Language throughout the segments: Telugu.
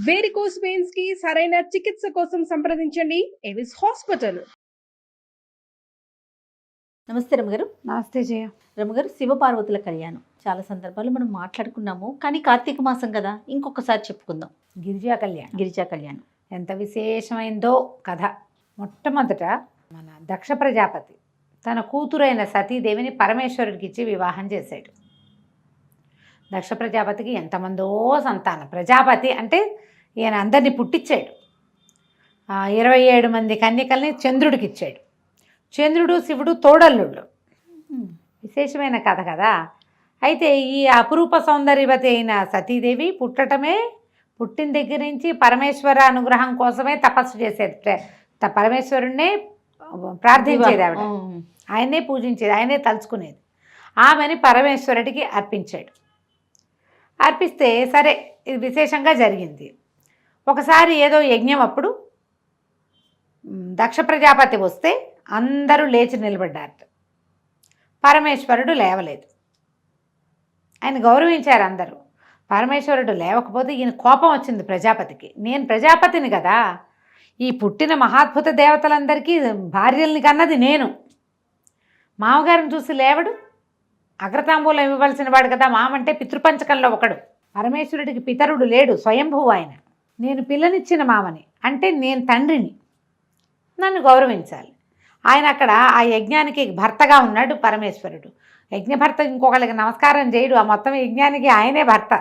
వేరికోస్ వెయిన్స్ కి సరైన చికిత్స కోసం సంప్రదించండి ఎవిస్ హాస్పిటల్. నమస్తే రమగారు. నమస్తే జయ. రమగారు, శివపార్వతుల కళ్యాణం చాలా సందర్భాలు మనం మాట్లాడుకున్నాము, కానీ కార్తీక మాసం కదా, ఇంకొకసారి చెప్పుకుందాం. గిరిజా కళ్యాణం ఎంత విశేషమైందో కథ. మొట్టమొదట మన దక్ష ప్రజాపతి తన కూతురైన సతీదేవిని పరమేశ్వరుడికి ఇచ్చి వివాహం చేశాడు. దక్ష ప్రజాపతికి ఎంతమందో సంతానం. ప్రజాపతి అంటే ఈయన అందరినీ పుట్టించాడు. 27 మంది కన్యకల్ని చంద్రుడికి ఇచ్చాడు. చంద్రుడు శివుడు తోడల్లుళ్ళు. విశేషమైన కథ కదా. అయితే ఈ అపురూప సౌందర్యవతి అయిన సతీదేవి పుట్టిన దగ్గర నుంచి పరమేశ్వర అనుగ్రహం కోసమే తపస్సు చేసేది. పరమేశ్వరుణ్ణే ప్రార్థించేది ఆవిడ. ఆయనే పూజించేది, ఆయనే తలుచుకునేది. ఆమెని పరమేశ్వరుడికి అర్పించాడు. అర్పిస్తే సరే, ఇది విశేషంగా జరిగింది. ఒకసారి ఏదో యజ్ఞం అప్పుడు దక్ష ప్రజాపతి వస్తే అందరూ లేచి నిలబడ్డారు. పరమేశ్వరుడు లేవలేదు. ఆయన గౌరవించారు అందరూ. పరమేశ్వరుడు లేవకపోతే ఈయన కోపం వచ్చింది ప్రజాపతికి. నేను ప్రజాపతిని కదా, ఈ పుట్టిన మహాద్భుత దేవతలందరికీ భార్యల్ని కన్నది నేను. మామగారిని చూసి లేవడు, అగ్రతాంబూలం ఇవ్వవలసిన వాడు కదా. మామంటే పితృపంచకంలో ఒకడు. పరమేశ్వరుడికి పితరుడు లేడు, స్వయంభువు ఆయన. నేను పిల్లనిచ్చిన మామని, అంటే నేను తండ్రిని, నన్ను గౌరవించాలి. ఆయన అక్కడ ఆ యజ్ఞానికి భర్తగా ఉన్నాడు పరమేశ్వరుడు. యజ్ఞభర్త ఇంకొకళ్ళకి నమస్కారం చేయడు, ఆ మొత్తం యజ్ఞానికి ఆయనే భర్త.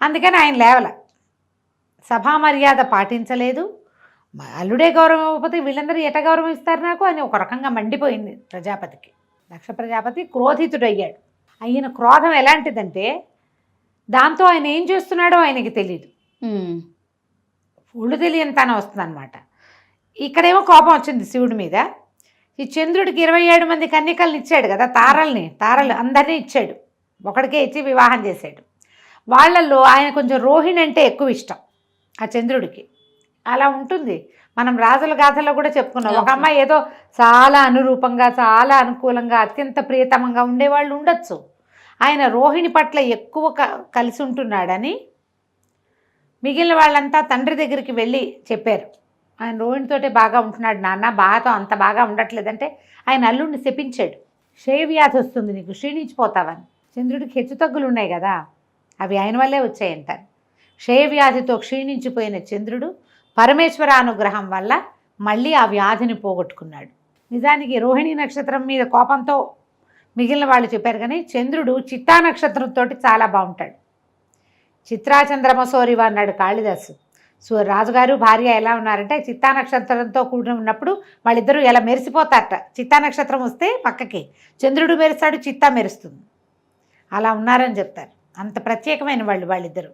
అందుకని ఆయన లేవల, సభా మర్యాద పాటించలేదు. అల్లుడే గౌరవం ఇవ్వకపోతే వీళ్ళందరూ ఎట గౌరవం ఇస్తారు నాకు అని ఒక రకంగా మండిపోయింది ప్రజాపతికి. దక్ష ప్రజాపతి క్రోధితుడయ్యాడు. ఆయన క్రోధం ఎలాంటిదంటే, దాంతో ఆయన ఏం చేస్తున్నాడో ఆయనకి తెలియదు. ఒళ్ళు తెలియని తన వస్తుందన్నమాట. ఇక్కడేమో కోపం వచ్చింది శివుడి మీద. ఈ చంద్రుడికి 27 మంది కన్యకల్ని ఇచ్చాడు కదా, తారలు అందరినీ ఇచ్చాడు. ఒకడికే ఇచ్చి వివాహం చేశాడు. వాళ్ళల్లో ఆయన కొంచెం రోహిణి అంటే ఎక్కువ ఇష్టం ఆ చంద్రుడికి. అలా ఉంటుంది. మనం రాజుల గాథల్లో కూడా చెప్పుకున్నాం. ఒక అమ్మాయి ఏదో చాలా అనురూపంగా, చాలా అనుకూలంగా, అత్యంత ప్రియతమంగా ఉండేవాళ్ళు ఉండొచ్చు. ఆయన రోహిణి పట్ల ఎక్కువ కలిసి ఉంటున్నాడని మిగిలిన వాళ్ళంతా తండ్రి దగ్గరికి వెళ్ళి చెప్పారు. ఆయన రోహిణితోటే బాగా ఉంటున్నాడు నాన్న, బాగా అంత బాగా ఉండట్లేదంటే ఆయన అల్లుడిని శపించాడు. క్షయవ్యాధి వస్తుంది నీకు, క్షీణించిపోతావని. చంద్రుడికి హెచ్చుతగ్గులు ఉన్నాయి కదా, అవి ఆయన వల్లే వచ్చాయంటారు. క్షయవ్యాధితో క్షీణించిపోయిన చంద్రుడు పరమేశ్వర అనుగ్రహం వల్ల మళ్ళీ ఆ వ్యాధిని పోగొట్టుకున్నాడు. నిజానికి రోహిణి నక్షత్రం మీద కోపంతో మిగిలిన వాళ్ళు చెప్పారు, కానీ చంద్రుడు చిత్తా నక్షత్రంతో చాలా బాగుంటాడు. చిత్రాచంద్రమసోరివ అన్నాడు కాళిదాసు. రాజుగారు భార్య ఎలా ఉన్నారంటే, చిత్తా నక్షత్రంతో కూడి ఉన్నప్పుడు వాళ్ళిద్దరూ ఎలా మెరిసిపోతారట. చిత్తా నక్షత్రం వస్తే పక్కకి చంద్రుడు మెరుస్తాడు, చిత్తా మెరుస్తుంది. అలా ఉన్నారని చెప్తారు. అంత ప్రత్యేకమైన వాళ్ళిద్దరూ.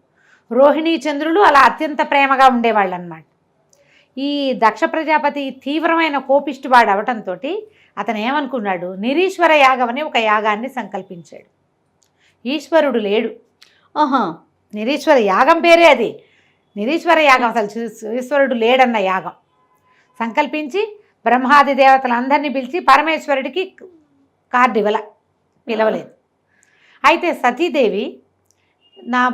రోహిణి చంద్రులు అలా అత్యంత ప్రేమగా ఉండేవాళ్ళు అన్నమాట. ఈ దక్ష ప్రజాపతి తీవ్రమైన కోపిష్టివాడు అవటంతో అతను ఏమనుకున్నాడు, నిరీశ్వర యాగం అనే ఒక యాగాన్ని సంకల్పించాడు. ఈశ్వరుడు లేడు. నిరీశ్వర యాగం పేరే అది, నిరీశ్వర యాగం. అసలు ఈశ్వరుడు లేడన్న యాగం సంకల్పించి బ్రహ్మాది దేవతలందరినీ పిలిచి పరమేశ్వరుడికి కార్డు పిలవలేదు. అయితే సతీదేవి,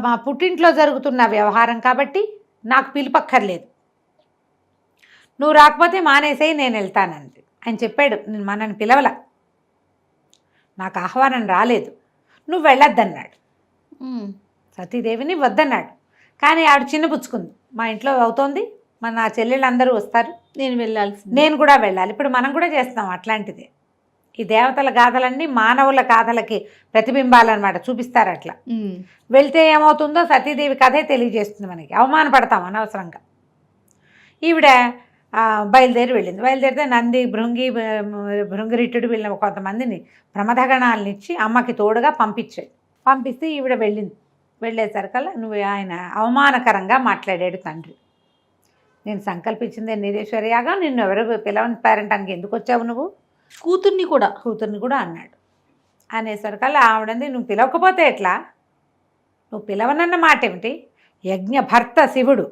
మా పుట్టింట్లో జరుగుతున్న వ్యవహారం కాబట్టి నాకు పిలుపక్కర్లేదు, నువ్వు రాకపోతే మానేసేయి, నేను వెళ్తానంది. ఆయన చెప్పాడు, మనని పిలవల, నాకు ఆహ్వానం రాలేదు, నువ్వు వెళ్ళొద్దన్నాడు. సతీదేవిని వద్దన్నాడు. కానీ ఆవిడ చిన్నపుచ్చుకుంది. మా ఇంట్లో అవుతోంది, నా చెల్లెళ్ళు అందరూ వస్తారు, నేను కూడా వెళ్ళాలి. ఇప్పుడు మనం కూడా చేస్తాం అట్లాంటిది. ఈ దేవతల గాథలన్నీ మానవుల గాథలకి ప్రతిబింబాలన్నమాట, చూపిస్తారు. అట్లా వెళ్తే ఏమవుతుందో సతీదేవి కథే తెలియజేస్తుంది మనకి. అవమానపడతాం అనవసరంగా. ఈవిడ బయలుదేరి వెళ్ళింది. బయలుదేరితే నంది, భృంగిరిట్టుడు వీళ్ళ కొంతమందిని ప్రమథగణాలను ఇచ్చి అమ్మకి తోడుగా పంపిస్తే ఈవిడ వెళ్ళింది. వెళ్ళేసరికల్లా ఆయన అవమానకరంగా మాట్లాడాడు తండ్రి. నేను సంకల్పించిందే నిరీశ్వర యాగం, నిన్ను ఎవరు పిలవనిపారంటానికి ఎందుకు వచ్చావు నువ్వు, కూతుర్ని కూడా అన్నాడు. అనేసరికల్లా ఆవిడంది, నువ్వు పిలవకపోతే ఎట్లా, నువ్వు పిలవనన్న మాట ఏమిటి, యజ్ఞభర్త శివుడు,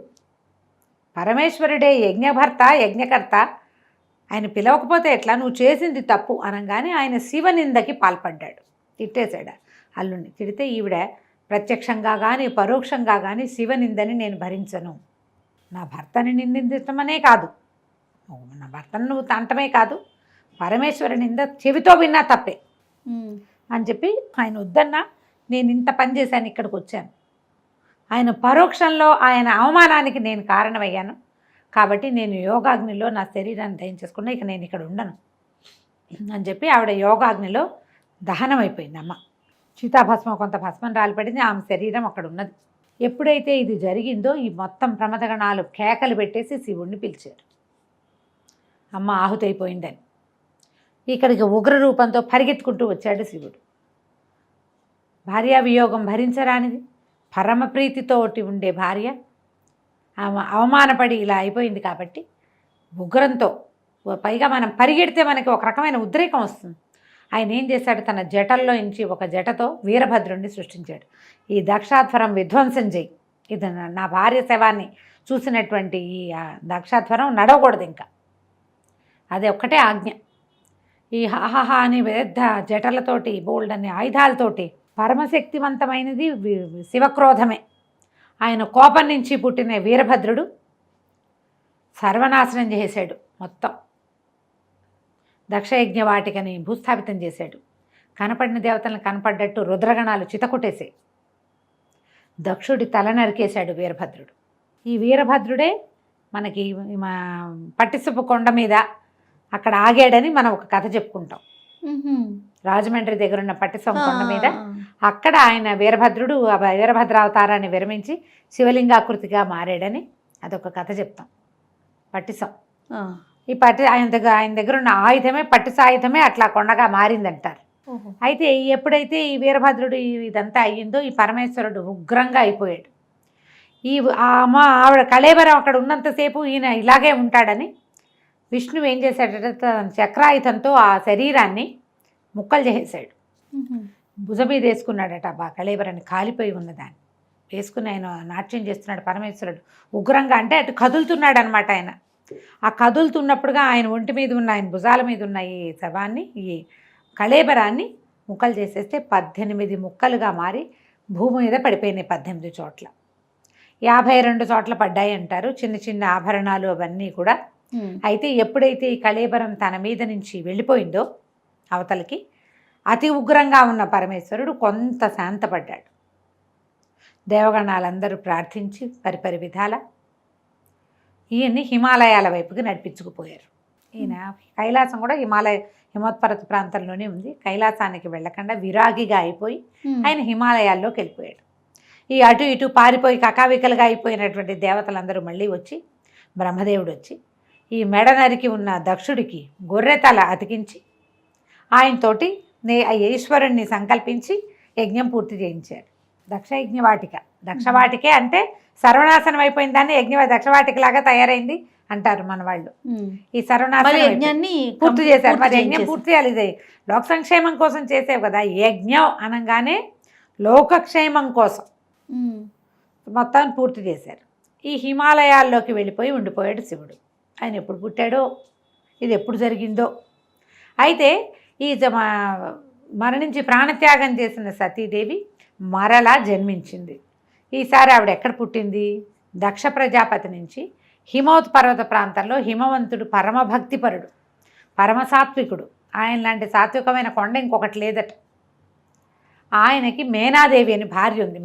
పరమేశ్వరుడే యజ్ఞభర్త యజ్ఞకర్త, ఆయన పిలవకపోతే ఎట్లా, నువ్వు చేసింది తప్పు అనగానే ఆయన శివనిందకి పాల్పడ్డాడు. తిట్టేశాడు అల్లుడిని. తిడితే ఈవిడ ప్రత్యక్షంగా కానీ పరోక్షంగా కానీ శివనిందని నేను భరించను, నా భర్తని నిందించటమనే కాదు, నా భర్తను నువ్వు తంటమే కాదు, పరమేశ్వరి నింద చెవితో విన్నా తప్పే అని చెప్పి ఆయన వద్దన్నా నేను ఇంత పని చేశాను, ఇక్కడికి వచ్చాను, ఆయన పరోక్షంలో ఆయన అవమానానికి నేను కారణమయ్యాను, కాబట్టి నేను యోగాగ్నిలో నా శరీరాన్ని దహించేసుకున్నా, ఇక నేను ఇక్కడ ఉండను అని చెప్పి ఆవిడ యోగాగ్నిలో దహనం అయిపోయింది. అమ్మ చితాభస్మం కొంత భస్మం రాలిపడింది, ఆమె శరీరం అక్కడ ఉన్నది. ఎప్పుడైతే ఇది జరిగిందో ఈ మొత్తం ప్రమదగణాలు కేకలు పెట్టేసి శివుణ్ణి పిలిచారు, అమ్మ ఆహుతి అయిపోయిందని. ఇక్కడికి ఉగ్ర రూపంతో పరిగెత్తుకుంటూ వచ్చాడు శివుడు. భార్యా వియోగం భరించరానిది, పరమప్రీతితోటి ఉండే భార్య ఆమె అవమానపడి ఇలా అయిపోయింది కాబట్టి ఉగ్రంతో, పైగా మనం పరిగెడితే మనకి ఒక రకమైన ఉద్రేకం వస్తుంది. ఆయన ఏం చేశాడు, తన జటల్లో నుంచి ఒక జటతో వీరభద్రుడిని సృష్టించాడు. ఈ దక్షాధ్వరం విధ్వంసం చేయి, ఇది నా భార్య శవాన్ని చూసినటువంటి ఈ దక్షాధ్వరం నడవకూడదు ఇంకా, అదే ఒక్కటే ఆజ్ఞ. ఈ హాహా అని పెద్ద జటలతోటి బోల్డ్ అనే ఆయుధాలతోటి పరమశక్తివంతమైనది శివక్రోధమే. ఆయన కోపం నుంచి పుట్టిన వీరభద్రుడు సర్వనాశనం చేశాడు, మొత్తం దక్షయజ్ఞ వాటికని భూస్థాపితం చేశాడు. కనపడిన దేవతలను కనపడ్డట్టు రుద్రగణాలు చితకొట్టేశాయి. దక్షుడి తల నరికేశాడు వీరభద్రుడు. ఈ వీరభద్రుడే మనకి పట్టిసపు కొండ మీద అక్కడ ఆగాడని మనం ఒక కథ చెప్పుకుంటాం. రాజమండ్రి దగ్గర ఉన్న పట్టిసపు కొండ మీద అక్కడ ఆయన వీరభద్రుడు వీరభద్రావతారాన్ని విరమించి శివలింగాకృతిగా మారాడని అదొక కథ చెప్తాం. పట్టిసం ఈ ఆయన దగ్గర ఉన్న ఆయుధమే పట్టిసాయుధమే అట్లా కొండగా మారిందంటారు. అయితే ఎప్పుడైతే ఈ వీరభద్రుడు ఇదంతా అయ్యిందో ఈ పరమేశ్వరుడు ఉగ్రంగా అయిపోయాడు. ఆవిడ కళేబరం అక్కడ ఉన్నంతసేపు ఈయన ఇలాగే ఉంటాడని విష్ణువు ఏం చేశాడంటే తన చక్రాయుధంతో ఆ శరీరాన్ని ముక్కలు చేసేసాడు. భుజం మీద వేసుకున్నాడట ఆ కళేబరాన్ని, కాలిపోయి ఉన్నదాన్ని వేసుకుని ఆయన నాట్యం చేస్తున్నాడు పరమేశ్వరుడు ఉగ్రంగా. అంటే అటు కదులుతున్నాడు అనమాట ఆయన. ఆ కదులుతున్నప్పుడుగా ఆయన ఒంటి మీద ఉన్న, ఆయన భుజాల మీద ఉన్న ఈ శవాన్ని, ఈ కళేబరాన్ని ముక్కలు చేసేస్తే 18 ముక్కలుగా మారి భూమి మీద పడిపోయినాయి 18 చోట్ల. 52 చోట్ల పడ్డాయి అంటారు, చిన్న చిన్న ఆభరణాలు అవన్నీ కూడా. అయితే ఎప్పుడైతే ఈ కళేబరం తన మీద నుంచి వెళ్ళిపోయిందో అవతలకి, అతి ఉగ్రంగా ఉన్న పరమేశ్వరుడు కొంత శాంతపడ్డాడు. దేవగణాలందరూ ప్రార్థించి పరిపరి విధాల ఈయన్ని హిమాలయాల వైపుకి నడిపించుకుపోయారు. ఈయన కైలాసం కూడా హిమోత్పర్వత ప్రాంతంలోనే ఉంది. కైలాసానికి వెళ్ళకుండా విరాగిగా అయిపోయి ఆయన హిమాలయాల్లోకి వెళ్ళిపోయాడు. ఈ అటు ఇటు పారిపోయి కకావికలుగా అయిపోయినటువంటి దేవతలందరూ మళ్ళీ వచ్చి, బ్రహ్మదేవుడు వచ్చి ఈ మెడ నరికి ఉన్న దక్షుడికి గొర్రెతల అతికించి ఆయనతోటి ఈశ్వరుణ్ణి సంకల్పించి యజ్ఞం పూర్తి చేయించాడు. దక్షయజ్ఞవాటిక, దక్షవాటికే అంటే సర్వనాశనం అయిపోయిన దాన్ని దక్షవాటికలాగా తయారైంది అంటారు మన వాళ్ళు. ఈ సర్వనాశన యజ్ఞాన్ని పూర్తి చేశారు. మరి యజ్ఞం పూర్తి చేయాలి, ఇది లోక సంక్షేమం కోసం చేసేవి కదా. యజ్ఞం అనగానే లోకక్షేమం కోసం మొత్తాన్ని పూర్తి చేశారు. ఈ హిమాలయాల్లోకి వెళ్ళిపోయి ఉండిపోయాడు శివుడు. ఆయన ఎప్పుడు పుట్టాడో, ఇది ఎప్పుడు జరిగిందో. అయితే ఈ మరణించి ప్రాణత్యాగం చేసిన సతీదేవి మరలా జన్మించింది. ఈసారి ఆవిడ ఎక్కడ పుట్టింది? దక్ష ప్రజాపతి నుంచి హిమోత్పర్వత ప్రాంతంలో హిమవంతుడు పరమభక్తిపరుడు, పరమసాత్వికుడు. ఆయన లాంటి సాత్వికమైన కొండ ఇంకొకటి లేదట. ఆయనకి మేనాదేవి అని భార్య ఉంది.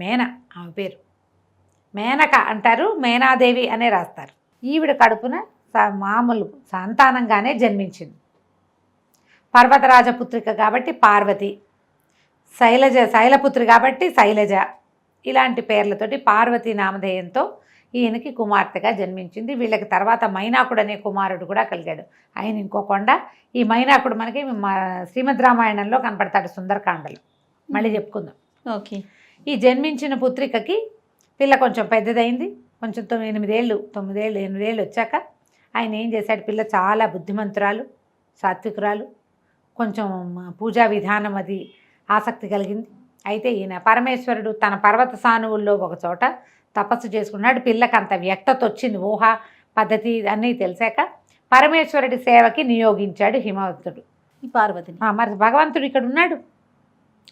ఆమె పేరు మేనక అంటారు, మేనాదేవి అనే రాస్తారు. ఈవిడ కడుపున మామూలు సంతానంగానే జన్మించింది. పర్వతరాజపుత్రిక కాబట్టి పార్వతి, శైలపుత్రి కాబట్టి శైలజ, ఇలాంటి పేర్లతోటి పార్వతీ నామధేయంతో ఈయనకి కుమార్తెగా జన్మించింది. వీళ్ళకి తర్వాత మైనాకుడు అనే కుమారుడు కూడా కలిగాడు. ఆయన ఇంకో కొండ. ఈ మైనాకుడు మనకి శ్రీమద్ రామాయణంలో కనపడతాడు, సుందరకాండలో. మళ్ళీ చెప్పుకుందాం. ఓకే. ఈ జన్మించిన పుత్రికకి పిల్ల కొంచెం పెద్దదైంది. కొంచెం 8 ఏళ్ళు వచ్చాక ఆయన ఏం చేశాడు, పిల్ల చాలా బుద్ధిమంతురాలు, సాత్వికురాలు, కొంచెం పూజా విధానం అది ఆసక్తి కలిగింది. అయితే ఈయన పరమేశ్వరుడు తన పర్వత సానువుల్లో ఒక చోట తపస్సు చేసుకున్నాడు. పిల్లకి అంత వ్యక్తత వచ్చింది, ఊహ పద్ధతి అన్నీ తెలిసాక పరమేశ్వరుడి సేవకి నియోగించాడు హిమవంతుడు ఈ పార్వతిని. మరి భగవంతుడు ఇక్కడ ఉన్నాడు,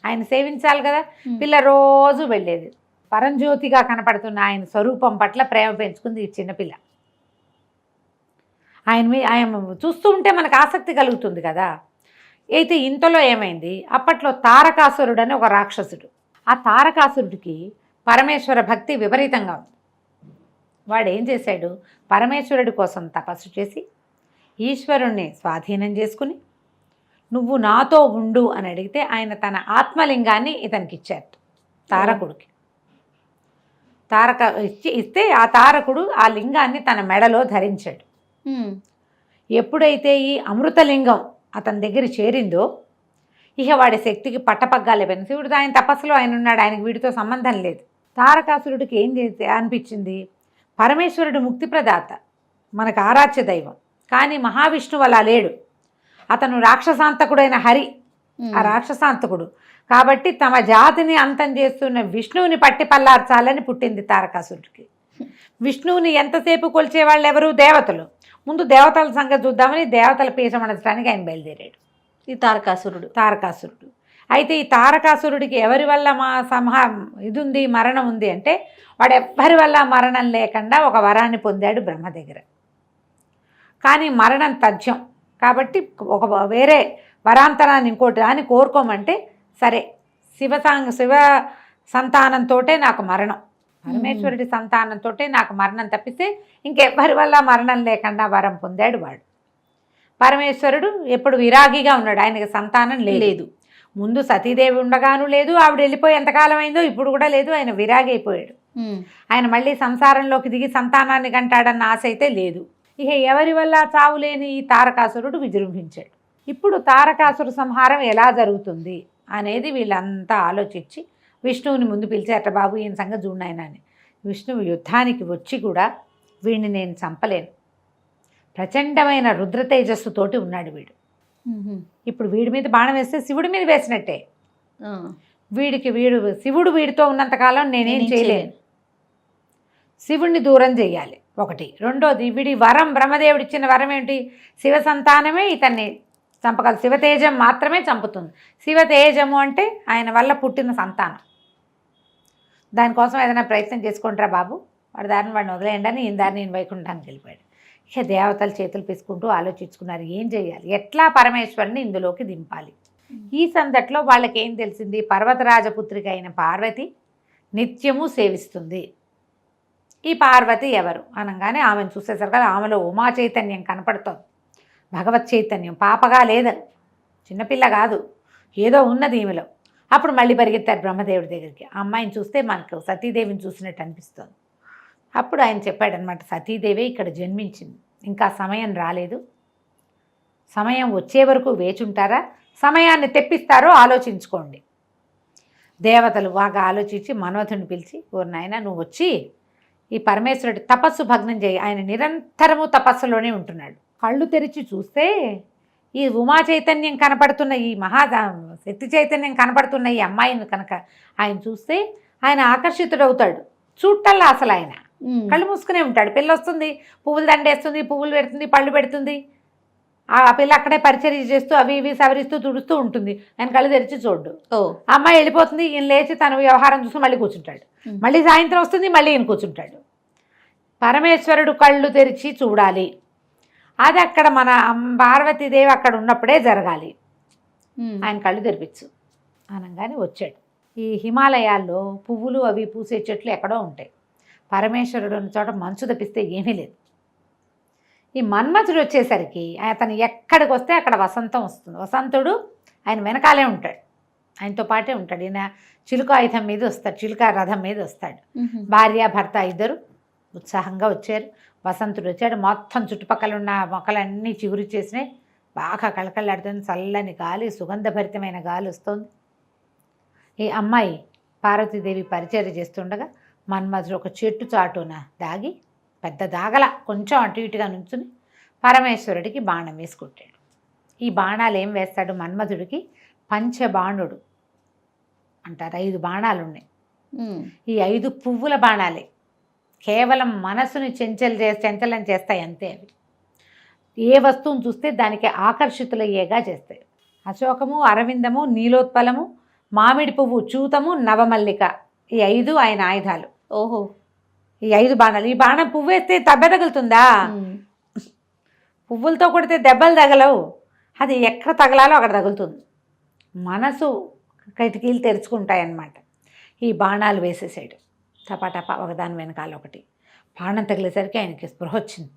ఆయన సేవించాలి కదా. పిల్ల రోజు వెళ్ళేది, పరంజ్యోతిగా కనపడుతున్న ఆయన స్వరూపం పట్ల ప్రేమ పెంచుకుంది ఈ చిన్నపిల్ల. ఆయన చూస్తూ ఉంటే మనకు ఆసక్తి కలుగుతుంది కదా. అయితే ఇంతలో ఏమైంది, అప్పట్లో తారకాసురుడు అని ఒక రాక్షసుడు. ఆ తారకాసురుడికి పరమేశ్వర భక్తి విపరీతంగా ఉంది. వాడు ఏం చేశాడు, పరమేశ్వరుడి కోసం తపస్సు చేసి ఈశ్వరుణ్ణి స్వాధీనం చేసుకుని నువ్వు నాతో ఉండు అని అడిగితే ఆయన తన ఆత్మలింగాన్ని ఇతనికి ఇచ్చారు, తారకుడికి. ఇస్తే ఆ తారకుడు ఆ లింగాన్ని తన మెడలో ధరించాడు. ఎప్పుడైతే ఈ అమృతలింగం అతని దగ్గర చేరిందో ఇక వాడి శక్తికి పట్టపగ్గాలే పైన. శివుడు ఆయన తపస్సులో ఆయన ఉన్నాడు, ఆయనకు వీడితో సంబంధం లేదు. తారకాసురుడికి ఏం చేస్తే అనిపించింది, పరమేశ్వరుడు ముక్తి ప్రదాత, మనకు ఆరాధ్య దైవం. కానీ మహావిష్ణువు అలా లేడు, అతను రాక్షసాంతకుడైన హరి, ఆ రాక్షసాంతకుడు. కాబట్టి తమ జాతిని అంతం చేస్తున్న విష్ణువుని పట్టి పల్లార్చాలని పుట్టింది తారకాసురుడికి. విష్ణువుని ఎంతసేపు కొలిచేవాళ్ళు ఎవరు, దేవతలు. ముందు దేవతల సంగతి చూద్దామని దేవతల పీఠమనడానికి ఆయన బయలుదేరాడు ఈ తారకాసురుడు. అయితే ఈ తారకాసురుడికి ఎవరి వల్ల ఇది ఉంది, మరణం ఉంది అంటే వాడు ఎవ్వరి వల్ల మరణం లేకుండా ఒక వరాన్ని పొందాడు బ్రహ్మ దగ్గర. కానీ మరణం తథ్యం కాబట్టి ఒక వేరే వరాంతరాన్ని ఇంకోటి అని కోరుకోమంటే సరే శివ సంతానంతో నాకు మరణం, పరమేశ్వరుడి సంతానంతో నాకు మరణం తప్పిస్తే ఇంకెవ్వరి వల్ల మరణం లేకుండా వరం పొందాడు వాడు. పరమేశ్వరుడు ఎప్పుడు విరాగిగా ఉన్నాడు, ఆయనకి సంతానం లేదు. ముందు సతీదేవి ఉండగాను లేదు, ఆవిడ వెళ్ళిపోయి ఎంతకాలం అయిందో ఇప్పుడు కూడా లేదు, ఆయన విరాగి అయిపోయాడు. ఆయన మళ్ళీ సంసారంలోకి దిగి సంతానాన్ని కంటాడన్న ఆశ అయితే లేదు. ఇక ఎవరి వల్ల చావులేని ఈ తారకాసురుడు విజృంభించాడు. ఇప్పుడు తారకాసుర సంహారం ఎలా జరుగుతుంది అనేది వీళ్ళంతా ఆలోచించి విష్ణువుని ముందు పిలిచారట, బాబు ఈయన సంగతి చూడాయన అని. విష్ణువు యుద్ధానికి వచ్చి కూడా వీడిని నేను చంపలేను, ప్రచండమైన రుద్ర తేజస్సుతోటి ఉన్నాడు వీడు. ఇప్పుడు వీడి మీద బాణం వేస్తే శివుడి మీద వేసినట్టే. శివుడు వీడితో ఉన్నంతకాలం నేనేం చేయలేను, శివుడిని దూరం చేయాలి ఒకటి. రెండోది వీడి వరం, బ్రహ్మదేవుడు ఇచ్చిన వరం ఏంటి, శివ సంతానమే ఇతన్ని చంపగలదు, శివతేజం మాత్రమే చంపుతుంది. శివతేజము అంటే ఆయన వల్ల పుట్టిన సంతానం. దానికోసం ఏదైనా ప్రయత్నం చేసుకుంటారా బాబు, వాడి దారిని వాడిని వదిలేయండి అని ఈయన దారిని ఈయన వైకుంఠానికి వెళ్ళిపోయాడు. ఇక దేవతలు చేతులు pisకుంటూ ఆలోచించుకున్నారు ఏం చేయాలి, ఎట్లా పరమేశ్వరుని ఇందులోకి దింపాలి. ఈ సందట్లో వాళ్ళకి ఏం తెలిసింది, పర్వతరాజపుత్రిక అయిన పార్వతి నిత్యము సేవిస్తుంది. ఈ పార్వతి ఎవరు అనగానే ఆమెను చూసేసరికి ఆమెలో ఉమా చైతన్యం కనపడుతోంది, భగవత్ చైతన్యం, పాపగా లేదని, చిన్నపిల్ల కాదు, ఏదో ఉన్నది ఈమెలో. అప్పుడు మళ్ళీ పరిగెత్తారు బ్రహ్మదేవుడి దగ్గరికి. ఆ అమ్మాయిని చూస్తే మనకు సతీదేవిని చూసినట్టు అనిపిస్తుంది. అప్పుడు ఆయన చెప్పాడనమాట, సతీదేవి ఇక్కడ జన్మించింది, ఇంకా సమయం రాలేదు, సమయం వచ్చే వరకు వేచుంటారా, సమయాన్ని తెప్పిస్తారో ఆలోచించుకోండి. దేవతలు బాగా ఆలోచించి మన్మథుని పిలిచి, ఓ నాయనా నువ్వు వచ్చి ఈ పరమేశ్వరుడి తపస్సు భగ్నం చేయి, ఆయన నిరంతరము తపస్సులోనే ఉంటున్నాడు. కళ్ళు తెరిచి చూస్తే ఈ ఉమా చైతన్యం కనపడుతున్న, ఈ శక్తి చైతన్యం కనపడుతున్న ఈ అమ్మాయిని కనుక ఆయన చూస్తే ఆయన ఆకర్షితుడవుతాడు. చూడటల్లా అసలు ఆయన కళ్ళు మూసుకునే ఉంటాడు. పిల్ల వస్తుంది, పువ్వులు దండేస్తుంది, పువ్వులు పెడుతుంది, పళ్ళు పెడుతుంది, ఆ పిల్ల అక్కడే పరిచర్య చేస్తూ అవి ఇవి సవరిస్తూ తుడుస్తూ ఉంటుంది. ఆయన కళ్ళు తెరిచి చూడ్డు. అమ్మాయి వెళ్ళిపోతుంది, ఈయన లేచి తన వ్యవహారం చూసి మళ్ళీ కూర్చుంటాడు. మళ్ళీ సాయంత్రం వస్తుంది, మళ్ళీ ఈయన కూర్చుంటాడు. పరమేశ్వరుడు కళ్ళు తెరిచి చూడాలి, అది అక్కడ మన పార్వతీదేవి అక్కడ ఉన్నప్పుడే జరగాలి, ఆయన కళ్ళు తెరిపించు అనగానే వచ్చాడు. ఈ హిమాలయాల్లో పువ్వులు అవి పూసే చెట్లు ఎక్కడో ఉంటాయి, పరమేశ్వరుడు ఉన్న చోట మంచు తప్పిస్తే ఏమీ లేదు. ఈ మన్మథుడు వచ్చేసరికి అతను ఎక్కడికి వస్తే అక్కడ వసంతం వస్తుంది. వసంతుడు ఆయన వెనకాలే ఉంటాడు, ఆయనతో పాటే ఉంటాడు. ఈయన చిలుక ఆయుధం మీద వస్తాడు, చిలుక రథం మీద వస్తాడు. భార్య భర్త ఇద్దరు ఉత్సాహంగా వచ్చారు. వసంతుడు వచ్చాడు, మొత్తం చుట్టుపక్కల ఉన్న మొక్కలన్నీ చిగురు చేసినాయి, బాగా కళకళలాడుతుంది, చల్లని గాలి, సుగంధభరితమైన గాలి వస్తుంది. ఈ అమ్మాయి పార్వతీదేవి పరిచర్య చేస్తుండగా మన్మథుడు ఒక చెట్టు చాటున దాగి, పెద్ద దాగల కొంచెం అటు ఇటుగా నుంచుని పరమేశ్వరుడికి బాణం వేసుకుంటాడు. ఈ బాణాలు ఏం వేస్తాడు మన్మథుడికి, పంచబాణుడు అంటారు. 5 బాణాలు ఉన్నాయి. ఈ 5 పువ్వుల బాణాలే, కేవలం మనసుని చంచలం చేస్తాయి అంతే. అవి ఏ వస్తువును చూస్తే దానికి ఆకర్షితులయ్యేగా చేస్తాయి. అశోకము, అరవిందము, నీలోత్పలము, మామిడి పువ్వు, చూతము, నవమల్లిక ఈ 5 ఆయన ఆయుధాలు. ఓహో. ఈ 5 బాణాలు. ఈ బాణం పువ్వు వేస్తే దెబ్బ తగులుతుందా? పువ్వులతో కొడితే దెబ్బలు తగలవు. అది ఎక్కడ తగలాలో అక్కడ తగులుతుంది. మనసు కిటికీలు తెరుచుకుంటాయన్నమాట. ఈ బాణాలు వేసేసాడు టపాటపా ఒకదాని వెనకాల ఒకటి. బాణం తగిలేసరికి ఆయనకి స్పృహ వచ్చింది.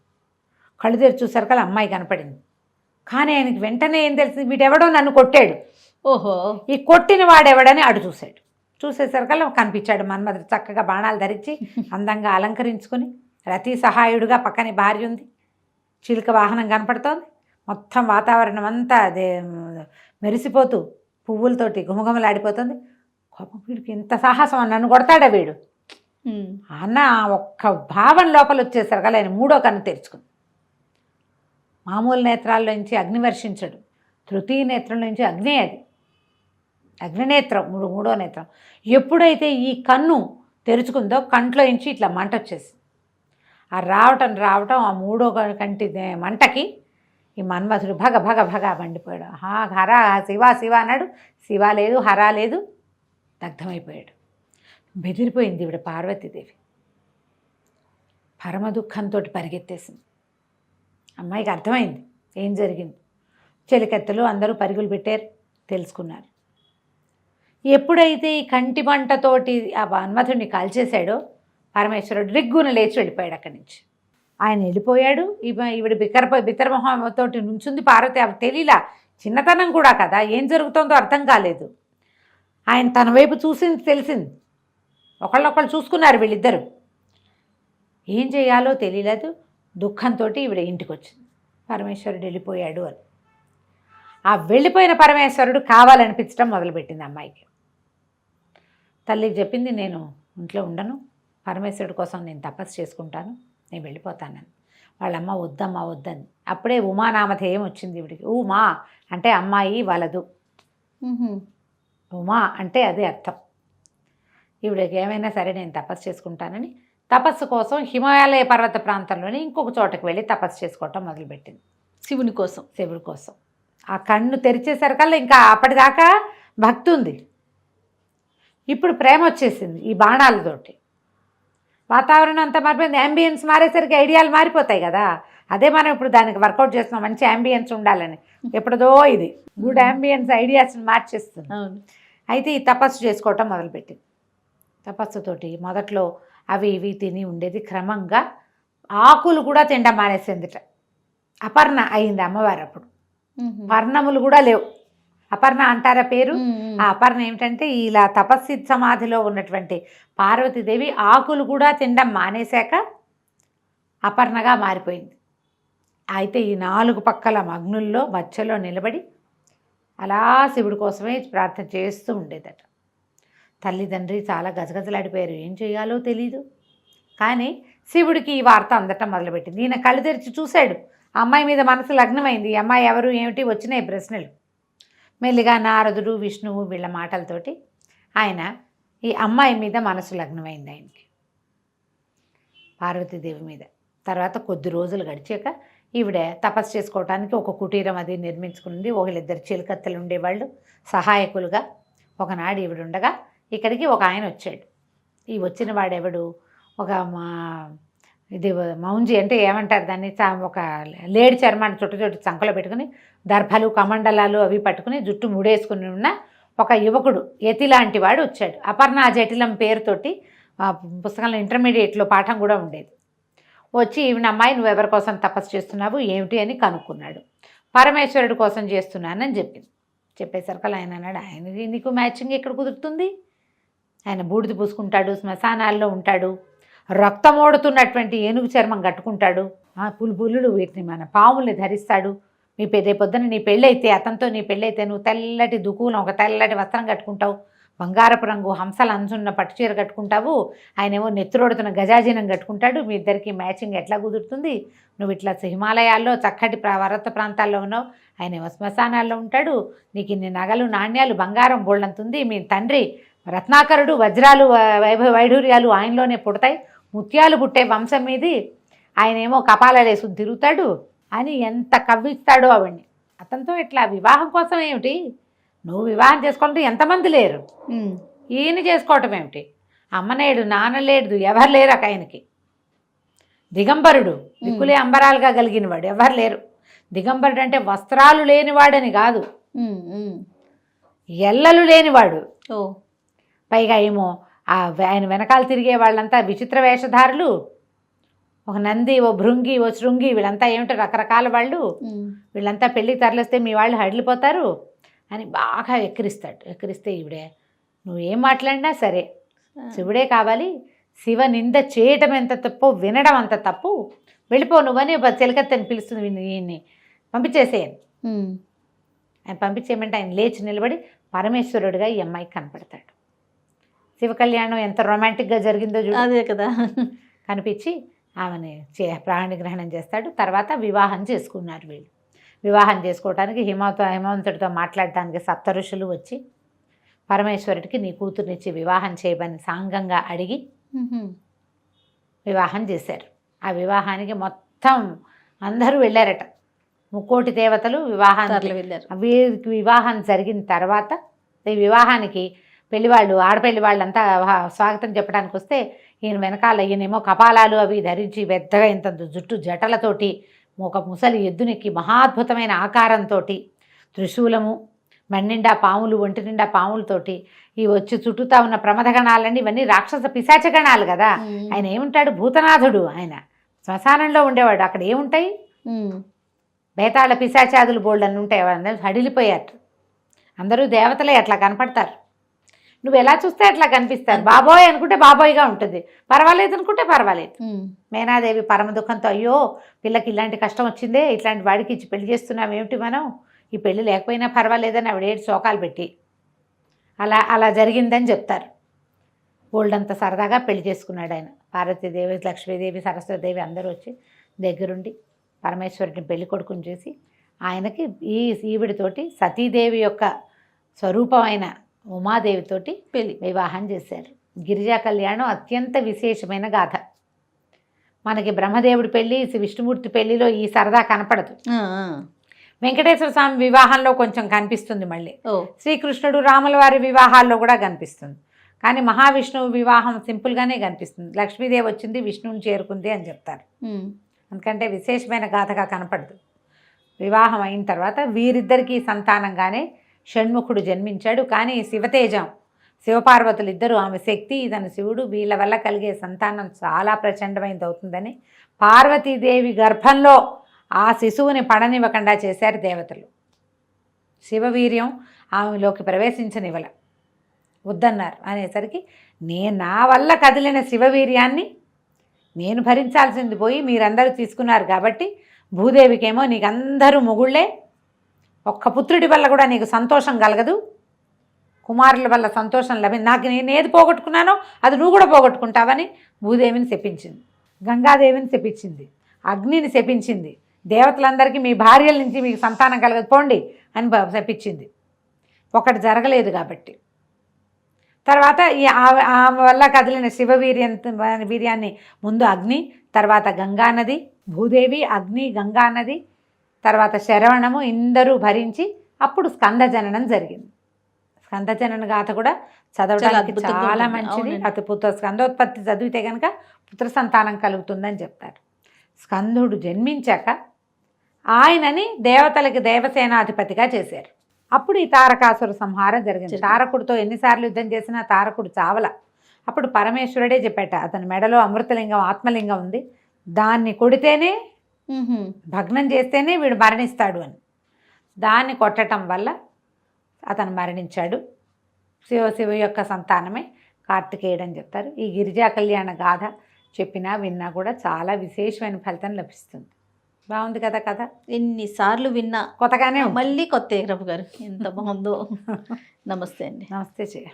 కళ్ళు తెరిచి చూసరికి అమ్మాయి కనపడింది. కానీ ఆయనకి వెంటనే ఏం తెలిసింది, వీడెవడో నన్ను కొట్టాడు. ఓహో. ఈ కొట్టిన వాడెవడని అటు చూశాడు. చూసేసరికల్లా కనిపించాడు మన్మధుడు చక్కగా బాణాలు ధరించి అందంగా అలంకరించుకొని రతి సహాయుడుగా పక్కనే భార్య ఉంది. చిలుక వాహనం కనపడుతోంది. మొత్తం వాతావరణం అంతా అదే మెరిసిపోతూ పువ్వులతోటి గుమగుమలాడిపోతుంది. కోపం, వీడికి ఇంత సాహసం, నన్ను కొడతాడా వీడు అన్న ఒక్క భావం లోపల వచ్చేసరికల్లా ఆయన 3వ కన్ను తెరుచుకుంది. మామూలు నేత్రాల్లోంచి అగ్ని వర్షించడు, తృతీయ నేత్రంలోంచి అగ్ని, అది అగ్నినేత్రం, 3వ నేత్రం. ఎప్పుడైతే ఈ కన్ను తెరుచుకుందో కంట్లో నుంచి ఇట్లా మంట వచ్చేసి ఆ రావటం ఆ 3వ కంటి మంటకి ఈ మన్మధుడు భగ భగ భగ మండిపోయాడు. హర శివ శివ అన్నాడు. శివ లేదు, హర లేదు, దగ్ధమైపోయాడు. బెదిరిపోయింది ఈవిడ పార్వతీదేవి. పరమ దుఃఖంతో పరిగెత్తేసింది. అమ్మాయికి అర్థమైంది ఏం జరిగింది. చెలికత్తెలు అందరూ పరుగులు పెట్టారు, తెలుసుకున్నారు. ఎప్పుడైతే ఈ కంటి మంటతోటి ఆ మన్మధుడిని కాల్చేశాడో పరమేశ్వరుడు రిగ్గున లేచి వెళ్ళిపోయాడు అక్కడి నుంచి. ఆయన వెళ్ళిపోయాడు. ఈవిడ బిత్తరమొహంతోటి నుంచుంది పార్వతి. అవి తెలియలా, చిన్నతనం కూడా కదా, ఏం జరుగుతుందో అర్థం కాలేదు. ఆయన తన వైపు చూసింది, తెలిసింది. ఒకళ్ళొకళ్ళు చూసుకున్నారు వీళ్ళిద్దరు. ఏం చేయాలో తెలియలేదు. దుఃఖంతో ఈవిడ ఇంటికి వచ్చింది. పరమేశ్వరుడు వెళ్ళిపోయాడు అని. ఆ వెళ్ళిపోయిన పరమేశ్వరుడు కావాలనిపించడం మొదలుపెట్టింది అమ్మాయికి. తల్లికి చెప్పింది, నేను ఇంట్లో ఉండను, పరమేశ్వరుడి కోసం నేను తపస్సు చేసుకుంటాను, నేను వెళ్ళిపోతానని. వాళ్ళమ్మ వద్దమ్మా వద్దని. అప్పుడే ఉమానామధేయం వచ్చింది ఈవిడికి. ఉమా అంటే అమ్మాయి వలదు, ఉమా అంటే అదే అర్థం. ఈవిడకి ఏమైనా సరే నేను తపస్సు చేసుకుంటానని తపస్సు కోసం హిమాలయ పర్వత ప్రాంతంలోని ఇంకొక చోటకు వెళ్ళి తపస్సు చేసుకోవటం మొదలుపెట్టింది. శివుడి కోసం. ఆ కన్ను తెరిచేసరికల్లా ఇంకా అప్పటిదాకా భక్తి ఉంది, ఇప్పుడు ప్రేమ వచ్చేసింది. ఈ బాణాలతోటి వాతావరణం అంతా మారిపోయింది. యాంబియన్స్ మారేసరికి ఐడియాలు మారిపోతాయి కదా. అదే మనం ఇప్పుడు దానికి వర్కౌట్ చేస్తున్నాం, మంచి యాంబియన్స్ ఉండాలని. ఎప్పుడుదో ఇది గుడ్ యాంబియన్స్ ఐడియాస్ని మార్చేస్తుంది. అయితే ఈ తపస్సు చేసుకోవటం మొదలుపెట్టింది. తపస్సుతోటి మొదట్లో అవి ఇవి తిని ఉండేది. క్రమంగా ఆకులు కూడా తినడం మానేసిందిట. అపర్ణ అయింది అమ్మవారు. అప్పుడు పర్ణములు కూడా లేవు. అపర్ణ అంటారా పేరు? ఆ అపర్ణ ఏమిటంటే ఇలా తపస్సి సమాధిలో ఉన్నటువంటి పార్వతీదేవి ఆకులు కూడా తినడం మానేశాక అపర్ణగా మారిపోయింది. అయితే ఈ 4 పక్కల అగ్నుల్లో మధ్యలో నిలబడి అలా శివుడి కోసమే ప్రార్థన చేస్తూ ఉండేదట. తల్లిదండ్రి చాలా గజగజలాడిపోయారు, ఏం చేయాలో తెలీదు. కానీ శివుడికి ఈ వార్త అందటం మొదలుపెట్టింది. ఈయన కళ్ళు తెరిచి చూశాడు, అమ్మాయి మీద మనసు లగ్నమైంది. ఈ అమ్మాయి ఎవరు ఏమిటి వచ్చినాయి ప్రశ్నలు. మెల్లిగా నారదుడు విష్ణువు వీళ్ళ మాటలతోటి ఆయన ఈ అమ్మాయి మీద మనసు లగ్నమైంది ఆయనకి, పార్వతీదేవి మీద. తర్వాత కొద్ది రోజులు గడిచాక ఈవిడ తపస్సు చేసుకోవటానికి ఒక కుటీరం అది నిర్మించుకుంది. ఒకళ్ళిద్దరు చిలుకత్తెలు ఉండేవాళ్ళు సహాయకులుగా. ఒకనాడు ఈవిడ ఉండగా ఇక్కడికి ఒక ఆయన వచ్చాడు. ఈ వచ్చిన వాడెవడు, ఒక ఇది మౌంజి అంటే ఏమంటారు దాన్ని, ఒక లేడి చర్మాన్ని చుట్టు చంకలో పెట్టుకుని దర్భలు కమండలాలు అవి పట్టుకుని జుట్టు ముడేసుకుని ఉన్న ఒక యువకుడు యతి లాంటి వాడు వచ్చాడు. అపర్ణ జటిలం పేరుతోటి పుస్తకంలో ఇంటర్మీడియట్లో పాఠం కూడా ఉండేది. వచ్చి ఈవిన అమ్మాయి నువ్వు ఎవరి కోసం తపస్సు చేస్తున్నావు ఏమిటి అని కనుక్కున్నాడు. పరమేశ్వరుడి కోసం చేస్తున్నానని చెప్పింది. చెప్పేసరికి ఆయన అన్నాడు, ఆయనకి నీకు మ్యాచింగ్ ఎక్కడ కుదురుతుంది? ఆయన బూడిద పూసుకుంటాడు, శ్మశానాల్లో ఉంటాడు, రక్తమోడుతున్నటువంటి ఏనుగు చర్మం కట్టుకుంటాడు, పులులు వీటిని మన పాముల్ని ధరిస్తాడు. మీ పొద్దున నీ పెళ్ళైతే, అతనితో నీ పెళ్ళైతే నువ్వు తెల్లటి దుకున ఒక తెల్లటి వస్త్రం కట్టుకుంటావు, బంగారపు రంగు హంసలు అంచున్న పట్టుచీర కట్టుకుంటావు, ఆయనేమో నెత్తురోడుతున్న గజాజీనం కట్టుకుంటాడు. మీ ఇద్దరికి మ్యాచింగ్ ఎట్లా కుదురుతుంది? నువ్వు ఇట్లా హిమాలయాల్లో చక్కటి పర్వత ప్రాంతాల్లో ఉన్నావు, ఆయనేమో శ్మశానాల్లో ఉంటాడు, నీకు ఇన్ని నగలు నాణ్యాలు బంగారం బోళ్ళంతుంది. మీ తండ్రి రత్నాకరుడు, వజ్రాలు వైఢూర్యాలు ఆయనలోనే పుడతాయి, ముత్యాలు పుట్టే వంశం మీది, ఆయనేమో కపాలలేసు తిరుగుతాడు అని ఎంత కవ్విస్తాడో అవన్నీ. అతనితో ఇట్లా వివాహం కోసం ఏమిటి, నువ్వు వివాహం చేసుకుంటే ఎంతమంది లేరు, ఈయన చేసుకోవటం ఏమిటి అమ్మనేడు నాన్నలేడు ఎవరు లేరు ఆయనకి. దిగంబరుడు, దిక్కులే అంబరాలుగా కలిగినవాడు, ఎవరు లేరు. దిగంబరుడు అంటే వస్త్రాలు లేనివాడని కాదు, ఎల్లలు లేనివాడు. పైగా ఏమో ఆయన వెనకాల తిరిగే వాళ్ళంతా విచిత్ర వేషధారులు, ఒక నంది, ఓ భృంగి, ఓ శృంగి, వీళ్ళంతా ఏమిటో రకరకాల వాళ్ళు. వీళ్ళంతా పెళ్ళికి తరలిస్తే మీ వాళ్ళు హడిలిపోతారు అని బాగా ఎక్కిరిస్తే ఈవిడే నువ్వేం మాట్లాడినా సరే శివుడే కావాలి, శివ నింద చేయటం ఎంత తప్పు, వినడం అంత తప్పు, వెళ్ళిపో నువ్వని చెలికత్తని పిలుస్తుంది. ఈయన్ని పంపించేసేయని. ఆయన పంపించేయమంటే ఆయన లేచి నిలబడి పరమేశ్వరుడిగా ఈ అమ్మాయికి కనపడతాడు. శివ కళ్యాణం ఎంత రొమాంటిక్గా జరిగిందో చూడు. అదే కదా. కనిపించి ఆమెని ప్రాణిగ్రహణం చేస్తాడు. తర్వాత వివాహం చేసుకున్నారు వీళ్ళు. వివాహం చేసుకోవడానికి హిమవంతుడితో మాట్లాడటానికి సప్త ఋషులు వచ్చి పరమేశ్వరుడికి నీ కూతుర్నిచ్చి వివాహం చేయమని సాంగంగా అడిగి వివాహం చేశారు. ఆ వివాహానికి మొత్తం అందరూ వెళ్ళారట, 3,000,000 దేవతలు వెళ్ళారు. వీరికి వివాహం జరిగిన తర్వాత ఈ వివాహానికి పెళ్లివాళ్ళు, ఆడపెళ్లి వాళ్ళంతా స్వాగతం చెప్పడానికి వస్తే ఈయన వెనకాల ఈయనేమో కపాలాలు అవి ధరించి పెద్దగా ఇంత జుట్టు జటలతోటి ఒక ముసలి ఎద్దునెక్కి మహాద్భుతమైన ఆకారంతో త్రిశూలము, మన్నిండా పాములు, ఒంటి నిండా పాములతోటి ఈ వచ్చి చుట్టూతా ఉన్న ప్రమథగణాలన్నీ ఇవన్నీ రాక్షస పిశాచగణాలు కదా. ఆయన ఏముంటాడు, భూతనాథుడు. ఆయన శ్మశానంలో ఉండేవాడు. అక్కడ ఏముంటాయి, బేతాళ పిశాచాదులు బోల్డ్ అని ఉంటాయి. అందరూ హడిలిపోయారు. అందరూ దేవతలే అట్లా కనపడతారు. నువ్వు ఎలా చూస్తే అట్లా కనిపిస్తారు. బాబోయ్ అనుకుంటే బాబోయ్గా ఉంటుంది, పర్వాలేదు అనుకుంటే పర్వాలేదు. మేనాదేవి పరమ దుఃఖంతో అయ్యో పిల్లకి ఇలాంటి కష్టం వచ్చిందే, ఇట్లాంటి వాడికి ఇచ్చి పెళ్లి చేస్తున్నాం ఏమిటి మనం, ఈ పెళ్ళి లేకపోయినా పర్వాలేదని ఆవిడ 7 శోకాలు పెట్టి అలా జరిగిందని చెప్తారు. ఓల్డంతా సరదాగా పెళ్లి చేసుకున్నాడు ఆయన. పార్వతీదేవి, లక్ష్మీదేవి, సరస్వతీదేవి అందరూ వచ్చి దగ్గరుండి పరమేశ్వరుడిని పెళ్లి కొడుకుని చేసి ఆయనకి ఈవిడితోటి సతీదేవి యొక్క స్వరూపమైన ఉమాదేవితోటి వివాహం చేశారు. గిరిజా కళ్యాణం అత్యంత విశేషమైన గాథ. మనకి బ్రహ్మదేవుడి పెళ్ళి, విష్ణుమూర్తి పెళ్లిలో ఈ సరదా కనపడదు. వెంకటేశ్వర స్వామి వివాహంలో కొంచెం కనిపిస్తుంది, మళ్ళీ శ్రీకృష్ణుడు రాముల వారి వివాహాల్లో కూడా కనిపిస్తుంది. కానీ మహావిష్ణువు వివాహం సింపుల్గానే కనిపిస్తుంది. లక్ష్మీదేవి వచ్చింది, విష్ణువుని చేరుకుంది అని చెప్తారు. ఎందుకంటే విశేషమైన గాథగా కనపడదు. వివాహం అయిన తర్వాత వీరిద్దరికీ సంతానంగానే షణ్ముఖుడు జన్మించాడు. కానీ శివతేజం, శివపార్వతులు ఇద్దరు, ఆమె శక్తి, ఇతను శివుడు, వీళ్ళ వల్ల కలిగే సంతానం చాలా ప్రచండమైనది అవుతుందని పార్వతీదేవి గర్భంలో ఆ శిశువుని పడనివ్వకుండా చేశారు దేవతలు. శివవీర్యం ఆమెలోకి ప్రవేశించనివ్వల, వద్దన్నారు. అనేసరికి నా వల్ల కదిలిన శివవీర్యాన్ని నేను భరించాల్సింది పోయి మీరందరూ తీసుకున్నారు కాబట్టి భూదేవికేమో నీకు అందరూ మొగుళ్ళే, ఒక్క పుత్రుడి వల్ల కూడా నీకు సంతోషం కలగదు, కుమారుల వల్ల సంతోషం నాకు నేను ఏది పోగొట్టుకున్నానో అది నువ్వు కూడా పోగొట్టుకుంటావని భూదేవిని శపించింది, గంగాదేవిని శపించింది, అగ్నిని శపించింది, దేవతలందరికీ మీ భార్యల నుంచి మీకు సంతానం కలగదు పోండి అని శపించింది. ఒకటి జరగలేదు కాబట్టి తర్వాత ఆమె వల్ల కదిలిన వీర్యాన్ని ముందు అగ్ని, తర్వాత గంగానది, భూదేవి, అగ్ని, గంగానది, తర్వాత శరవణము ఇందరూ భరించి అప్పుడు స్కందజననం జరిగింది. స్కందజనన గాథ కూడా చదవడానికి చాలా మంచిది. అతి స్కందోత్పత్తి చదివితే కనుక పుత్ర సంతానం కలుగుతుందని చెప్తారు. స్కందుడు జన్మించాక ఆయనని దేవతలకి దేవసేనాధిపతిగా చేశారు. అప్పుడు ఈ తారకాసుర సంహారం జరిగింది. తారకుడితో ఎన్నిసార్లు యుద్ధం చేసినా తారకుడు చావల. అప్పుడు పరమేశ్వరుడే చెప్పాట, అతని మెడలో అమృతలింగం, ఆత్మలింగం ఉంది, దాన్ని కొడితేనే, భగ్నం చేస్తేనే వీడు మరణిస్తాడు అని. దాన్ని కొట్టడం వల్ల అతను మరణించాడు. శివ యొక్క సంతానమే కార్తికేయుడు అని చెప్తారు. ఈ గిరిజా కళ్యాణ గాథ చెప్పినా విన్నా కూడా చాలా విశేషమైన ఫలితం లభిస్తుంది. బాగుంది కదా కథ. ఎన్నిసార్లు విన్నా కొత్తగానే మళ్ళీ కొత్త రఘు గారు ఎంత బాగుందో. నమస్తే అండి. నమస్తే చేయ.